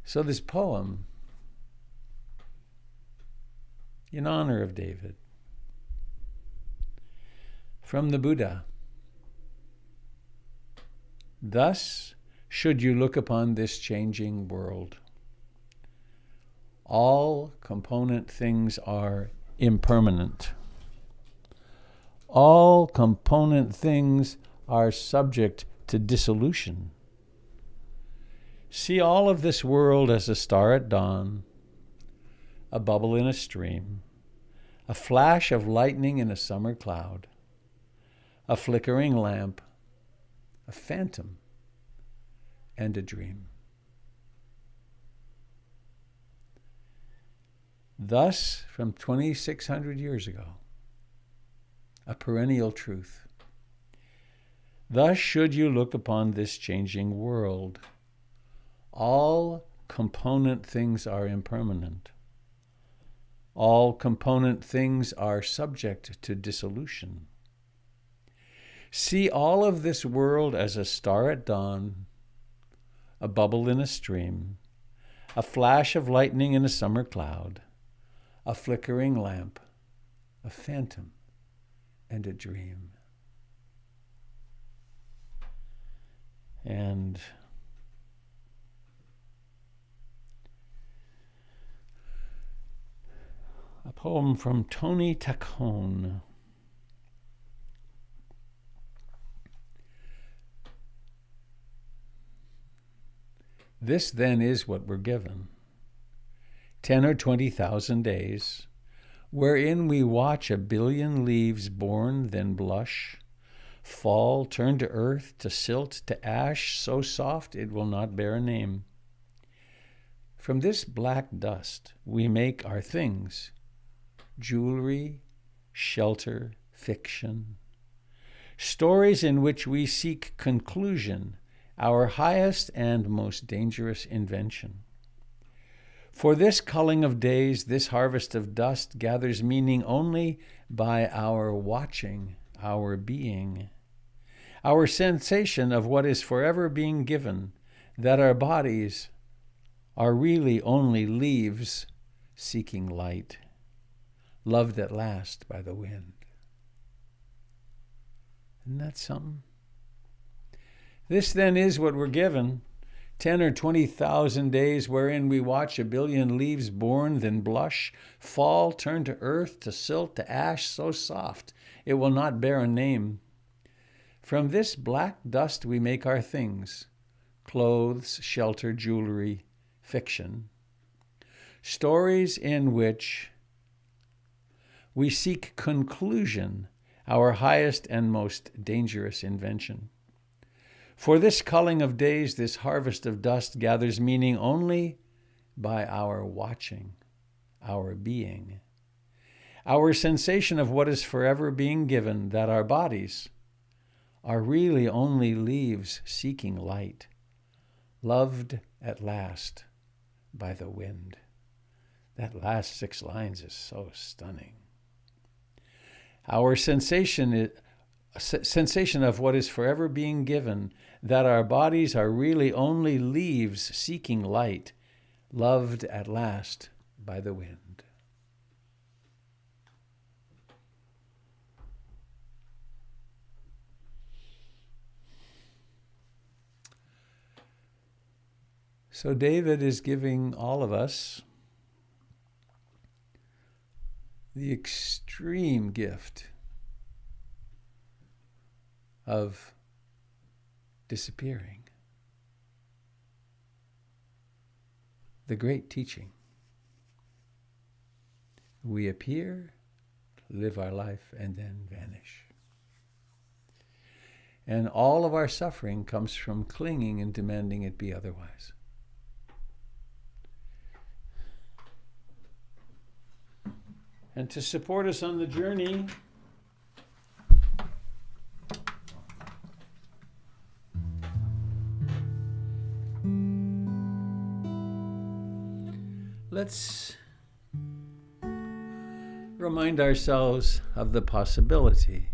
So this poem, in honor of David, from the Buddha. Thus should you look upon this changing world. All component things are impermanent. All component things are subject to dissolution. See all of this world as a star at dawn, a bubble in a stream, a flash of lightning in a summer cloud, a flickering lamp, a phantom, and a dream. Thus, from 2,600 years ago, a perennial truth. Thus should you look upon this changing world. All component things are impermanent. All component things are subject to dissolution. See all of this world as a star at dawn, a bubble in a stream, a flash of lightning in a summer cloud, a flickering lamp, a phantom, and a dream. And a poem from Tony Tacone. This then is what we're given, 10 or 20,000 days, wherein we watch a billion leaves born, then blush, fall, turn to earth, to silt, to ash, so soft it will not bear a name. From this black dust we make our things, jewelry, shelter, fiction, stories in which we seek conclusion, our highest and most dangerous invention. For this culling of days, this harvest of dust gathers meaning only by our watching, our being, our sensation of what is forever being given, that our bodies are really only leaves seeking light, loved at last by the wind. Isn't that something? This then is what we're given, 10 or 20,000 days wherein we watch a billion leaves born, then blush, fall, turn to earth, to silt, to ash, so soft it will not bear a name. From this black dust we make our things, clothes, shelter, jewelry, fiction, stories in which we seek conclusion, our highest and most dangerous invention. For this culling of days, this harvest of dust gathers meaning only by our watching, our being, our sensation of what is forever being given, that our bodies are really only leaves seeking light, loved at last by the wind. That last 6 lines is so stunning. Our sensation of what is forever being given, that our bodies are really only leaves seeking light, loved at last by the wind. So David is giving all of us the extreme gift of disappearing. The great teaching. We appear, live our life, and then vanish. And all of our suffering comes from clinging and demanding it be otherwise. And to support us on the journey, let's remind ourselves of the possibility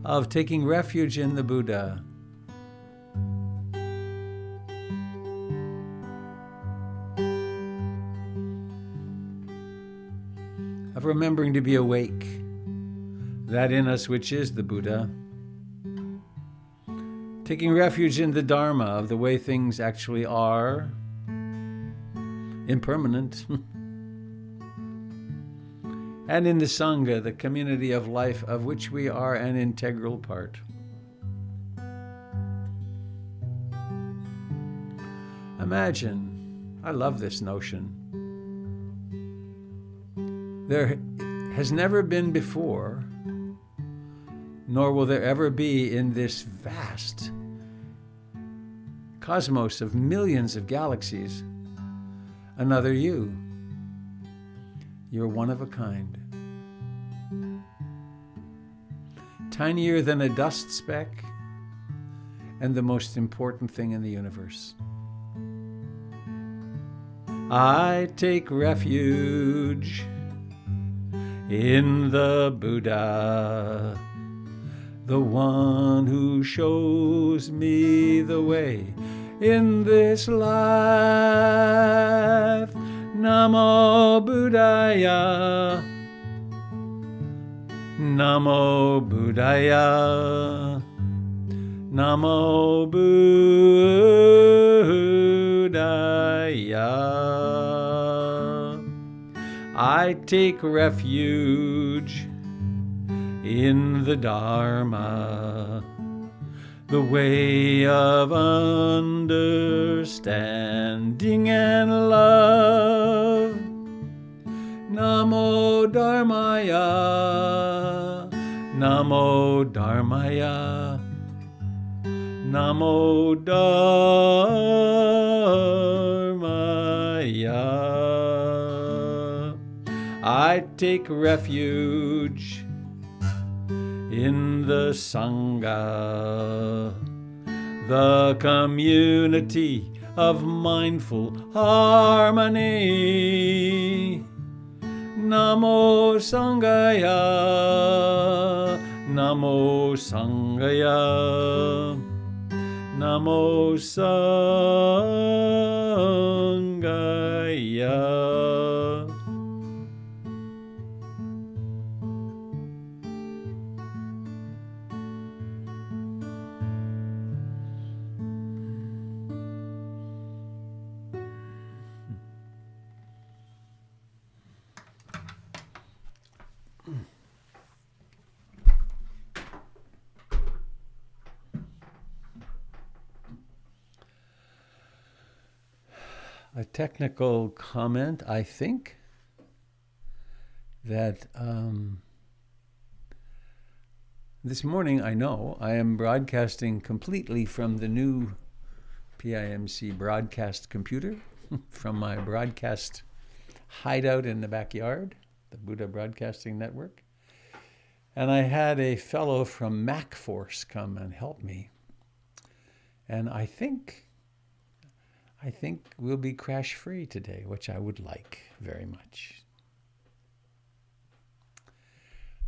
of taking refuge in the Buddha, of remembering to be awake, that in us which is the Buddha, taking refuge in the Dharma of the way things actually are, impermanent, and in the Sangha, the community of life of which we are an integral part. Imagine, I love this notion, there has never been before, nor will there ever be in this vast cosmos of millions of galaxies, another you. You're one of a kind. Tinier than a dust speck, and the most important thing in the universe. I take refuge in the Buddha, the one who shows me the way in this life. Namo Buddhaya, Namo Buddhaya, Namo Buddhaya. I take refuge in the Dharma, the way of understanding and love. Namo Dharmaya, Namo Dharmaya, Namo Dharmaya. I take refuge in the Sangha, the community of mindful harmony. Namo Sanghaya, Namo Sanghaya, Namo Sanghaya. A technical comment, I think, that this morning, I know, I am broadcasting completely from the new PIMC broadcast computer, from my broadcast hideout in the backyard, the Buddha Broadcasting Network. And I had a fellow from MacForce come and help me. And I think we'll be crash-free today, which I would like very much.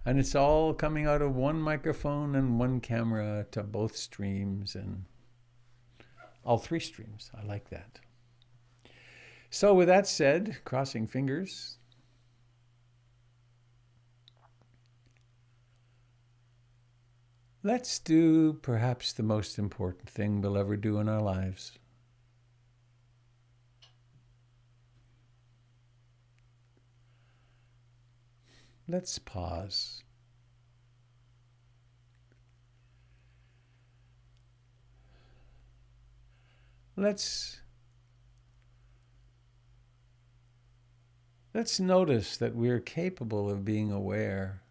And it's all coming out of one microphone and one camera to both streams and all three streams. I like that. So with that said, crossing fingers, let's do perhaps the most important thing we'll ever do in our lives. Let's pause. Let's notice that we're capable of being aware.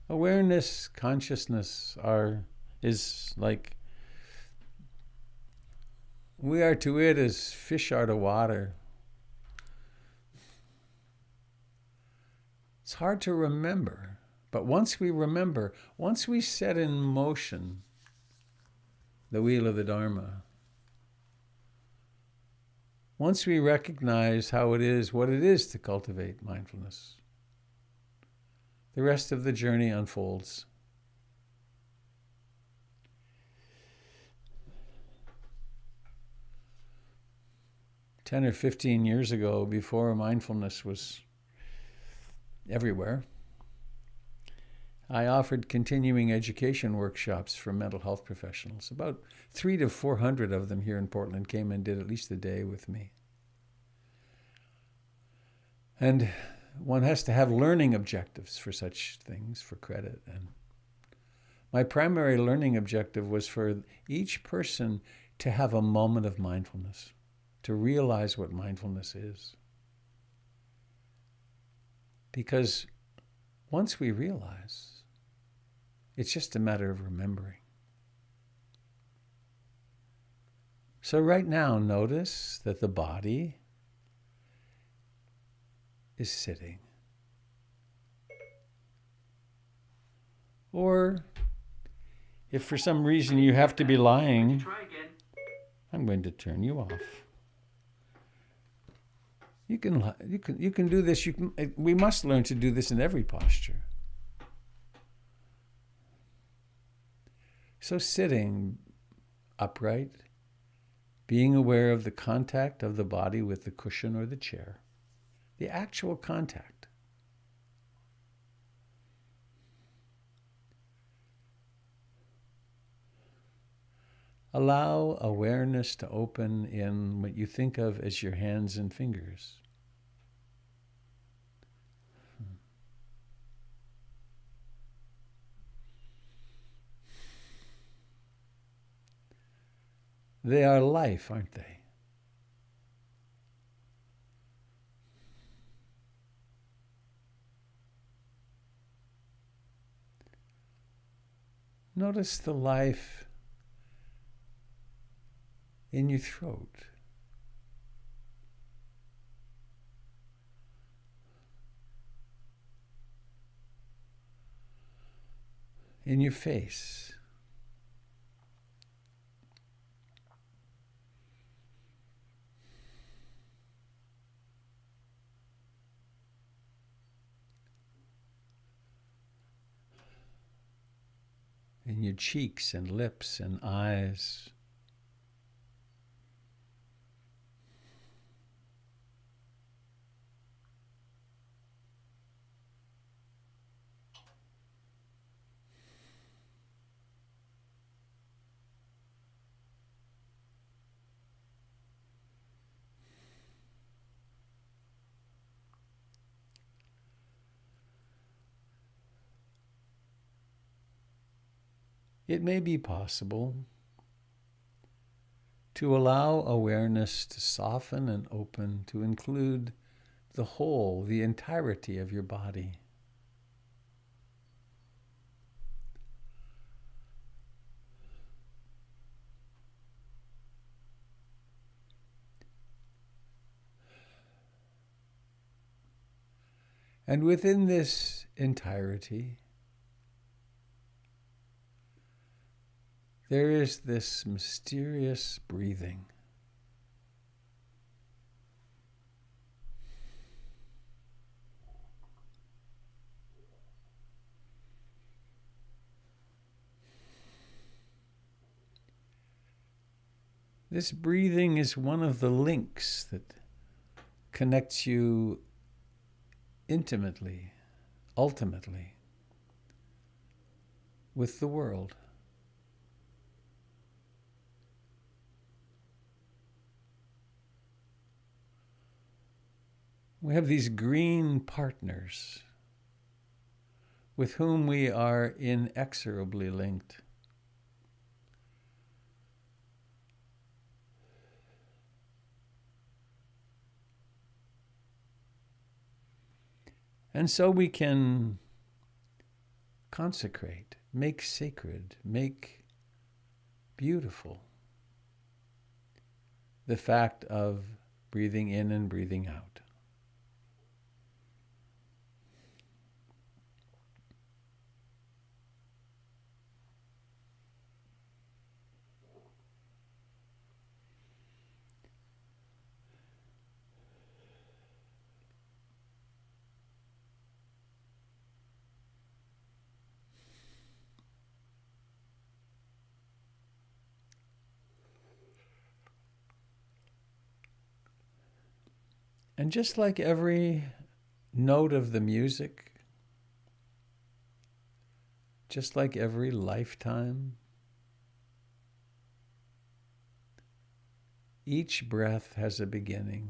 Awareness, consciousness is like we are to it as fish are to water. It's hard to remember, but once we remember, once we set in motion the wheel of the Dharma, once we recognize how it is, what it is to cultivate mindfulness, the rest of the journey unfolds. 10 or 15 years ago, before mindfulness was everywhere, I offered continuing education workshops for mental health professionals. About 300 to 400 of them here in Portland came and did at least a day with me. And one has to have learning objectives for such things, for credit. And my primary learning objective was for each person to have a moment of mindfulness, to realize what mindfulness is. Because once we realize, it's just a matter of remembering. So right now, notice that the body is sitting. Or if for some reason you have to be lying, I'm going to turn you off. You can do this. We must learn to do this in every posture. So sitting upright, being aware of the contact of the body with the cushion or the chair, the actual contact. Allow awareness to open in what you think of as your hands and fingers. They are life, aren't they? Notice the life in your throat. In your face. In your cheeks and lips and eyes. It may be possible to allow awareness to soften and open, to include the whole, the entirety of your body. And within this entirety, there is this mysterious breathing. This breathing is one of the links that connects you intimately, ultimately, with the world. We have these green partners with whom we are inexorably linked. And so we can consecrate, make sacred, make beautiful the fact of breathing in and breathing out. And just like every note of the music, just like every lifetime, each breath has a beginning.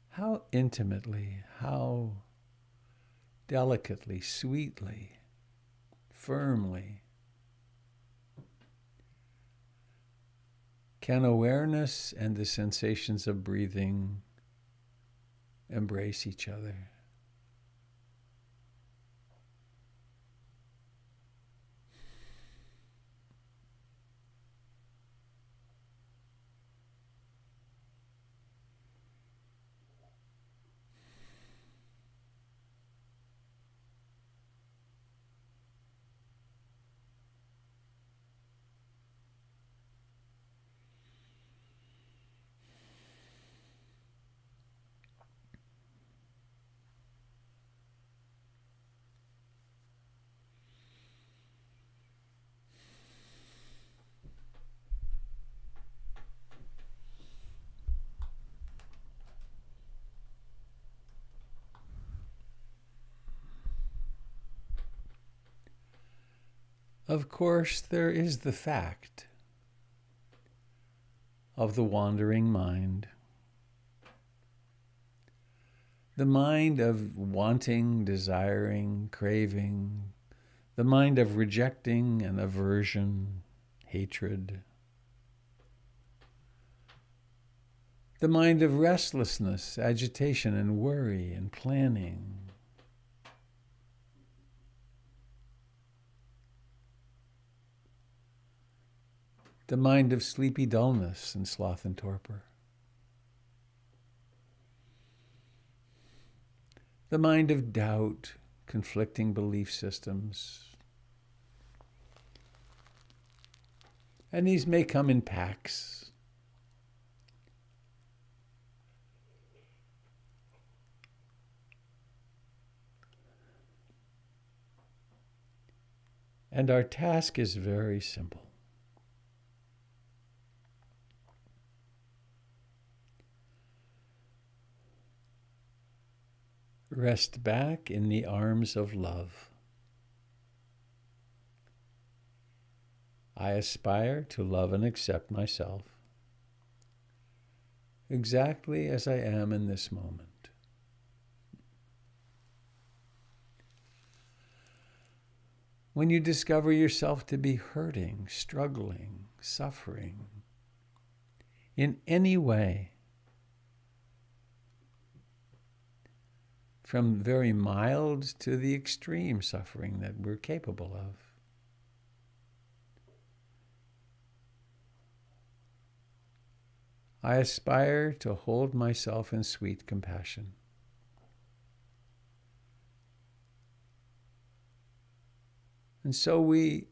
How intimately, how delicately, sweetly, firmly can awareness and the sensations of breathing embrace each other? Of course, there is the fact of the wandering mind. The mind of wanting, desiring, craving, the mind of rejecting and aversion, hatred, the mind of restlessness, agitation, and worry, and planning. The mind of sleepy dullness and sloth and torpor. The mind of doubt, conflicting belief systems. And these may come in packs. And our task is very simple. Rest back in the arms of love. I aspire to love and accept myself exactly as I am in this moment. When you discover yourself to be hurting, struggling, suffering in any way, from very mild to the extreme suffering that we're capable of, I aspire to hold myself in sweet compassion. And so we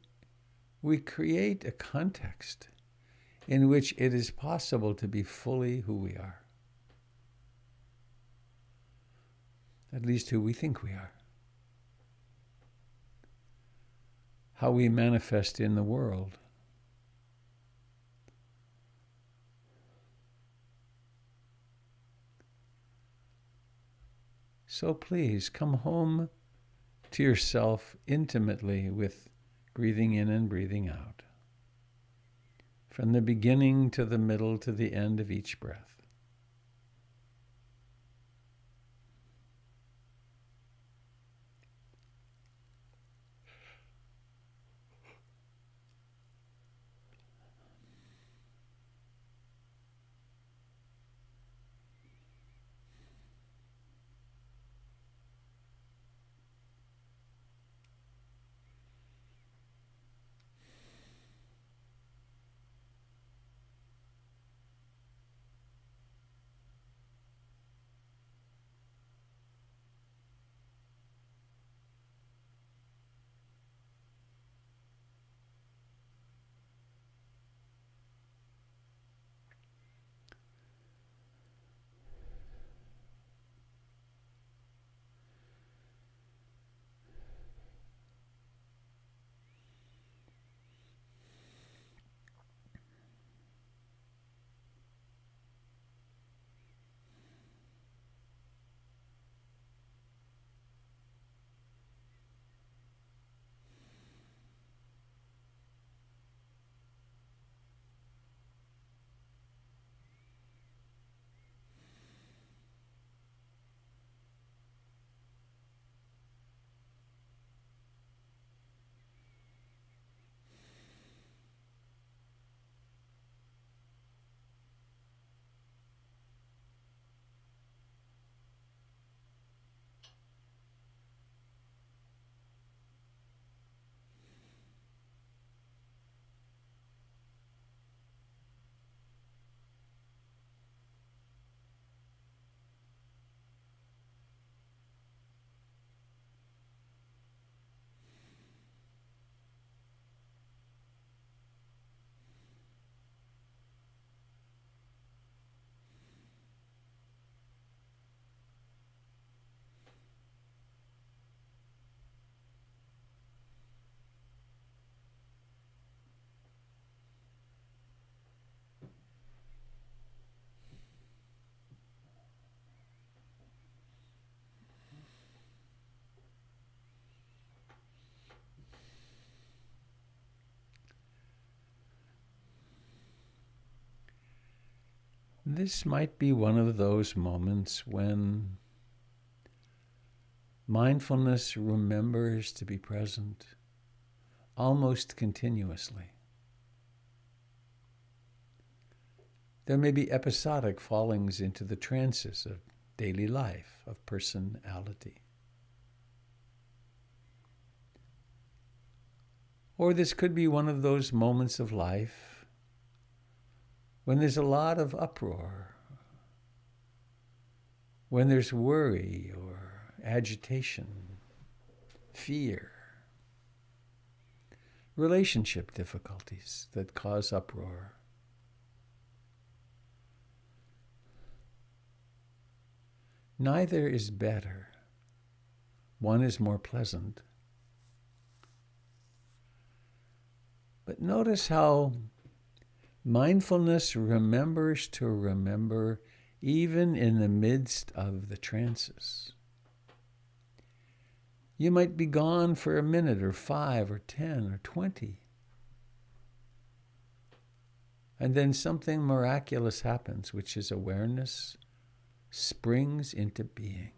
create a context in which it is possible to be fully who we are. At least who we think we are. How we manifest in the world. So please come home to yourself intimately with breathing in and breathing out, from the beginning to the middle to the end of each breath. This might be one of those moments when mindfulness remembers to be present almost continuously. There may be episodic fallings into the trances of daily life, of personality. Or this could be one of those moments of life when there's a lot of uproar, when there's worry or agitation, fear, relationship difficulties that cause uproar. Neither is better. One is more pleasant. But notice how mindfulness remembers to remember even in the midst of the trances. You might be gone for a minute or 5 or 10 or 20. And then something miraculous happens, which is awareness springs into being.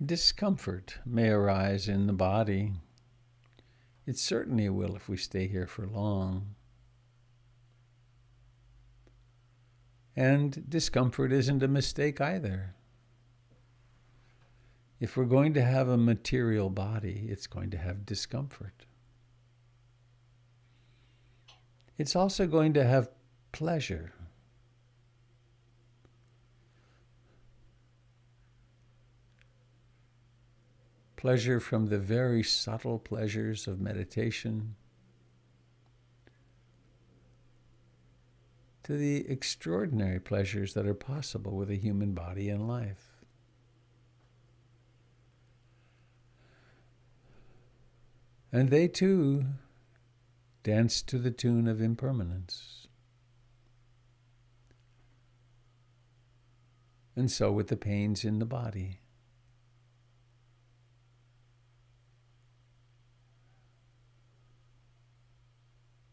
Discomfort may arise in the body. It certainly will if we stay here for long. And discomfort isn't a mistake either. If we're going to have a material body, it's going to have discomfort. It's also going to have pleasure. Pleasure from the very subtle pleasures of meditation to the extraordinary pleasures that are possible with a human body and life. And they too dance to the tune of impermanence. And so with the pains in the body.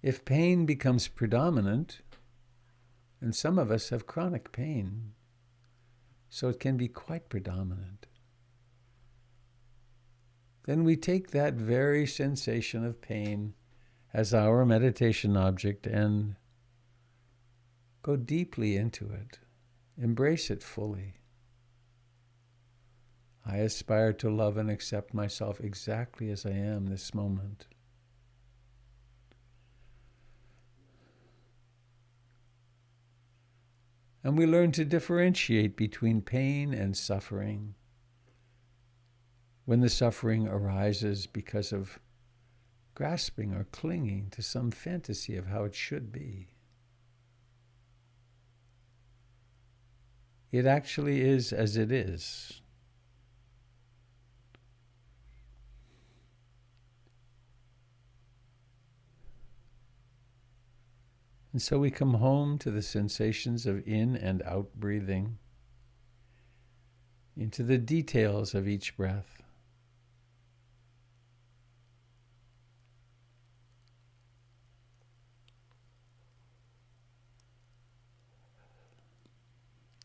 If pain becomes predominant, and some of us have chronic pain, so it can be quite predominant, then we take that very sensation of pain as our meditation object and go deeply into it, embrace it fully. I aspire to love and accept myself exactly as I am this moment. And we learn to differentiate between pain and suffering when the suffering arises because of grasping or clinging to some fantasy of how it should be. It actually is as it is. And so we come home to the sensations of in and out breathing, into the details of each breath.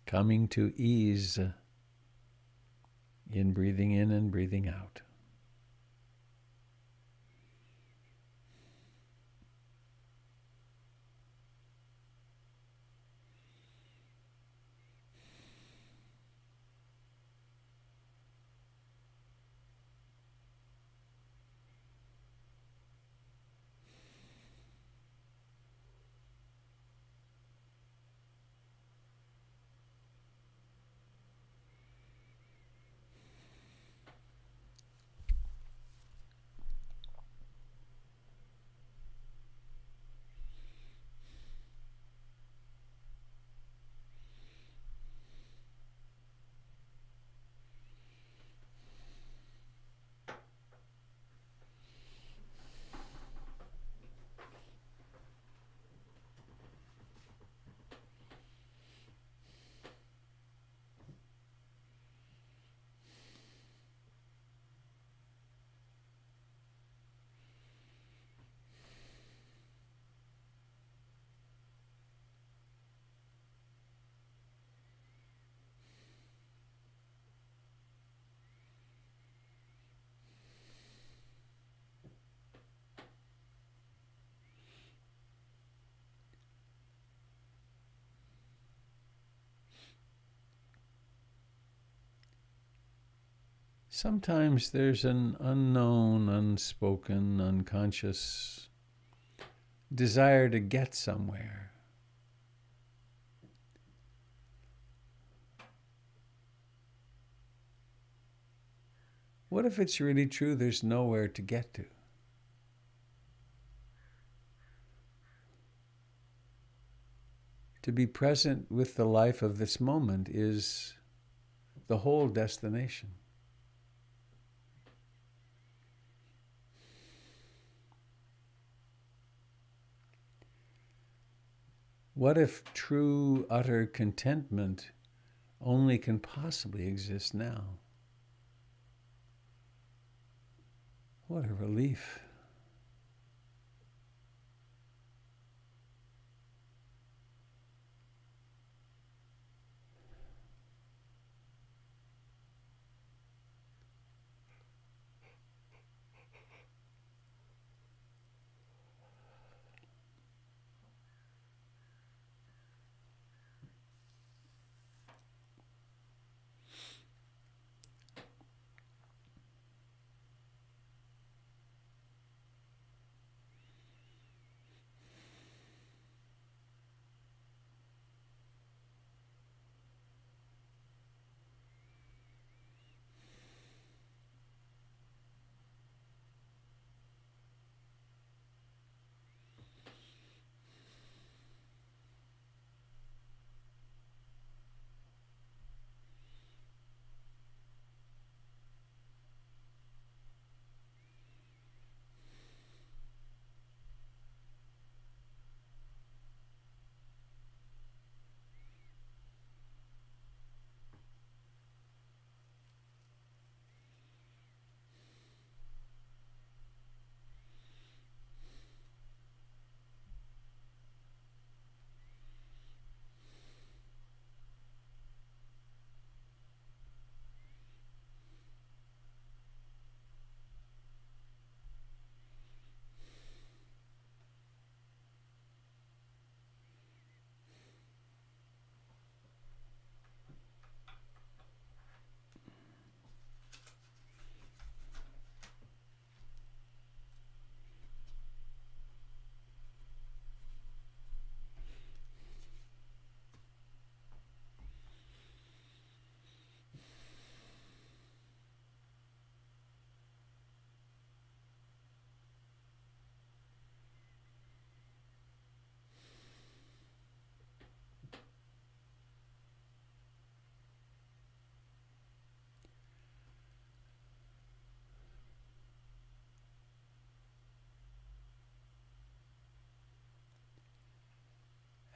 Coming to ease in breathing in and breathing out. Sometimes there's an unknown, unspoken, unconscious desire to get somewhere. What if it's really true there's nowhere to get to? To be present with the life of this moment is the whole destination. What if true, utter contentment only can possibly exist now? What a relief.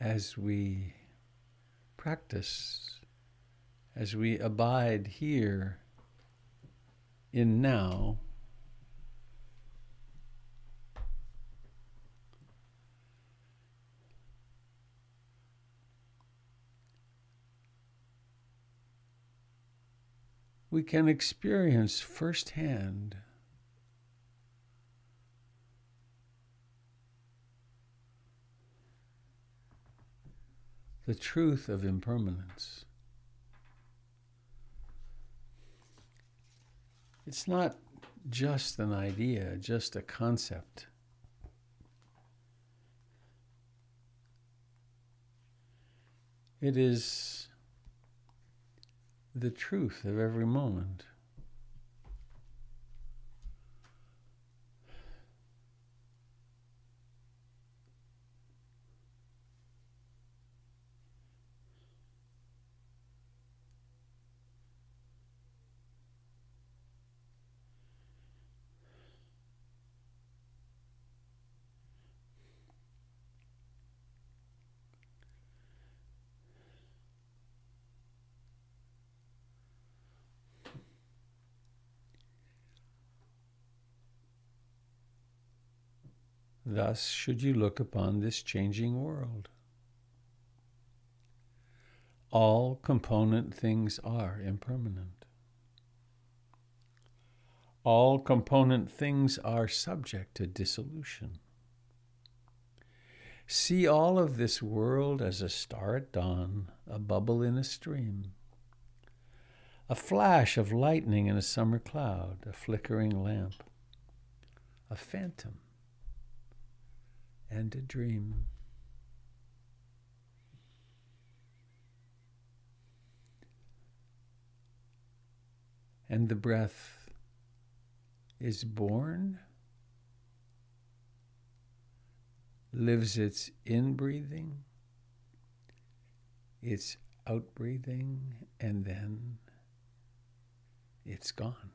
As we practice, as we abide here in now, we can experience firsthand the truth of impermanence. It's not just an idea, just a concept. It is the truth of every moment. Thus should you look upon this changing world. All component things are impermanent. All component things are subject to dissolution. See all of this world as a star at dawn, a bubble in a stream. a flash of lightning in a summer cloud, a flickering lamp, a phantom, and a dream. And the breath is born, lives its in-breathing, its out-breathing, and then it's gone.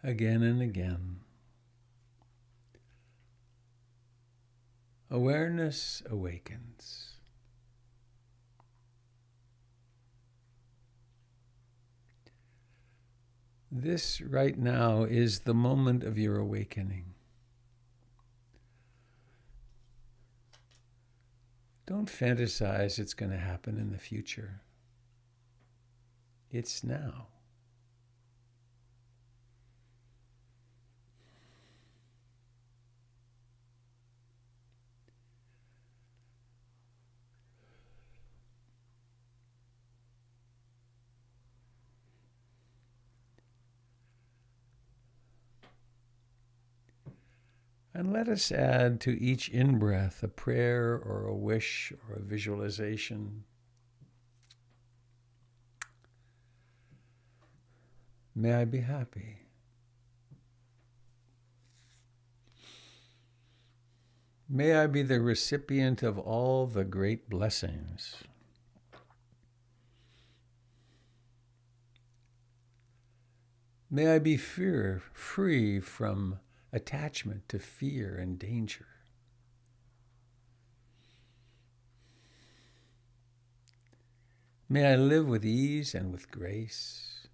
Again and again, awareness awakens. This right now is the moment of your awakening. Don't fantasize it's going to happen in the future. It's now. And let us add to each in-breath a prayer or a wish or a visualization. May I be happy. May I be the recipient of all the great blessings. May I be free from attachment to fear and danger. May I live with ease and with grace.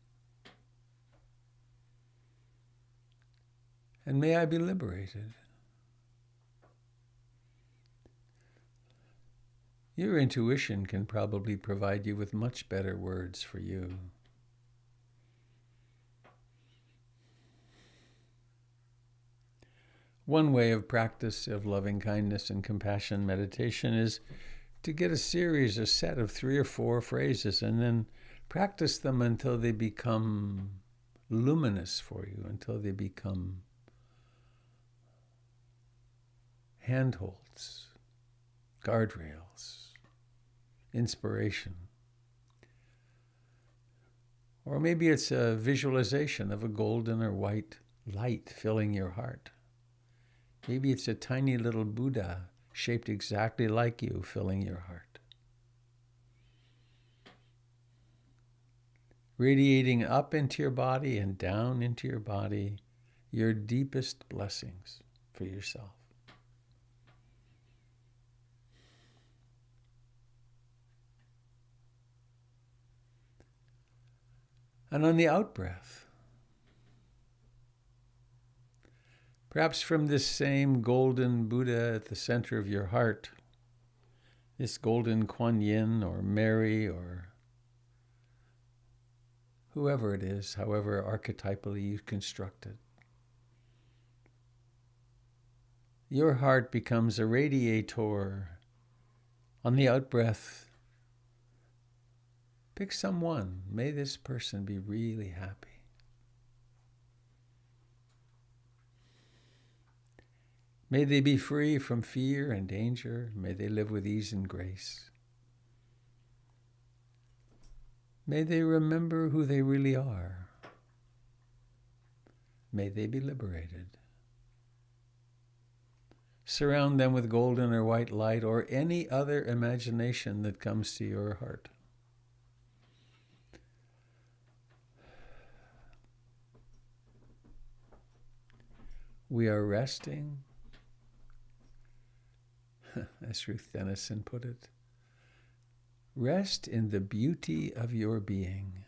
And may I be liberated. Your intuition can probably provide you with much better words for you. One way of practice of loving kindness and compassion meditation is to get a set of 3 or 4 phrases and then practice them until they become luminous for you, until they become handholds, guardrails, inspiration. Or maybe it's a visualization of a golden or white light filling your heart. Maybe it's a tiny little Buddha shaped exactly like you filling your heart. Radiating up into your body and down into your body, your deepest blessings for yourself. And on the out-breath, perhaps from this same golden Buddha at the center of your heart, this golden Kuan Yin or Mary or whoever it is, however archetypally you construct it, your heart becomes a radiator. On the out-breath, pick someone. May this person be really happy. May they be free from fear and danger. May they live with ease and grace. May they remember who they really are. May they be liberated. Surround them with golden or white light or any other imagination that comes to your heart. We are resting, as Ruth Denison put it. Rest in the beauty of your being.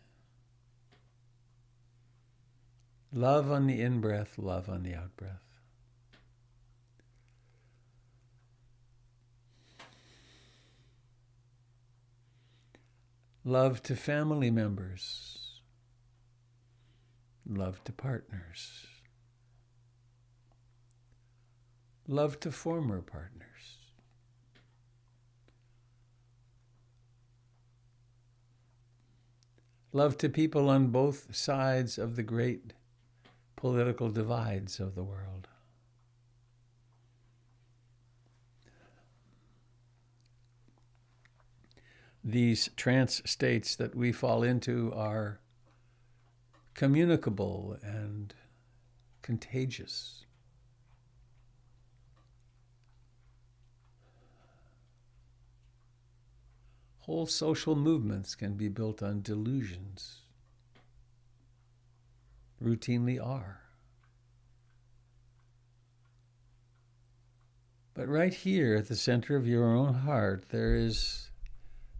Love on the in-breath, love on the out-breath. Love to family members. Love to partners. Love to former partners. Love to people on both sides of the great political divides of the world. These trance states that we fall into are communicable and contagious. Whole social movements can be built on delusions. Routinely are. But right here at the center of your own heart, there is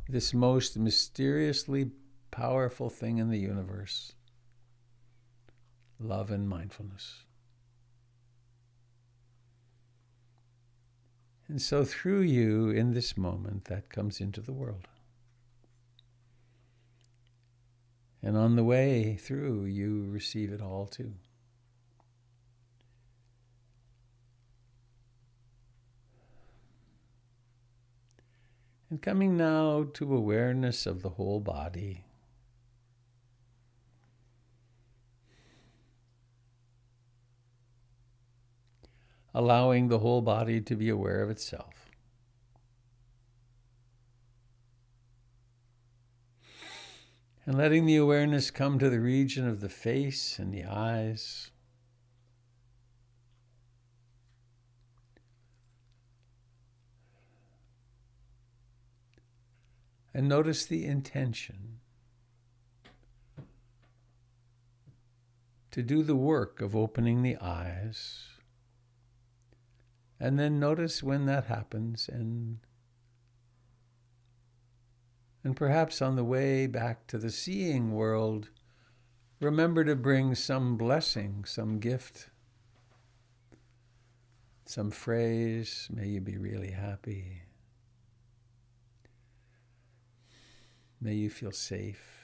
this most mysteriously powerful thing in the universe: love and mindfulness. And so through you, in this moment, that comes into the world. And on the way through, you receive it all too. And coming now to awareness of the whole body. Allowing the whole body to be aware of itself. And letting the awareness come to the region of the face and the eyes. And notice the intention. to do the work of opening the eyes. And then notice when that happens, and perhaps on the way back to the seeing world, remember to bring some blessing, some gift, some phrase. May you be really happy. May you feel safe.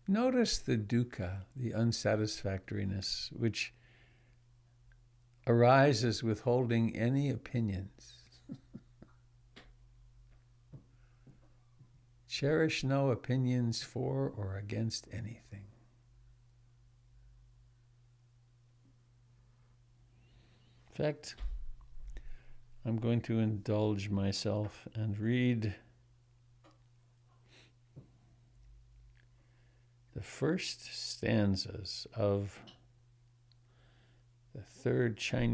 Notice the dukkha, the unsatisfactoriness, which arises with holding any opinions. Cherish no opinions for or against anything. In fact, I'm going to indulge myself and read the first stanzas of the third Chinese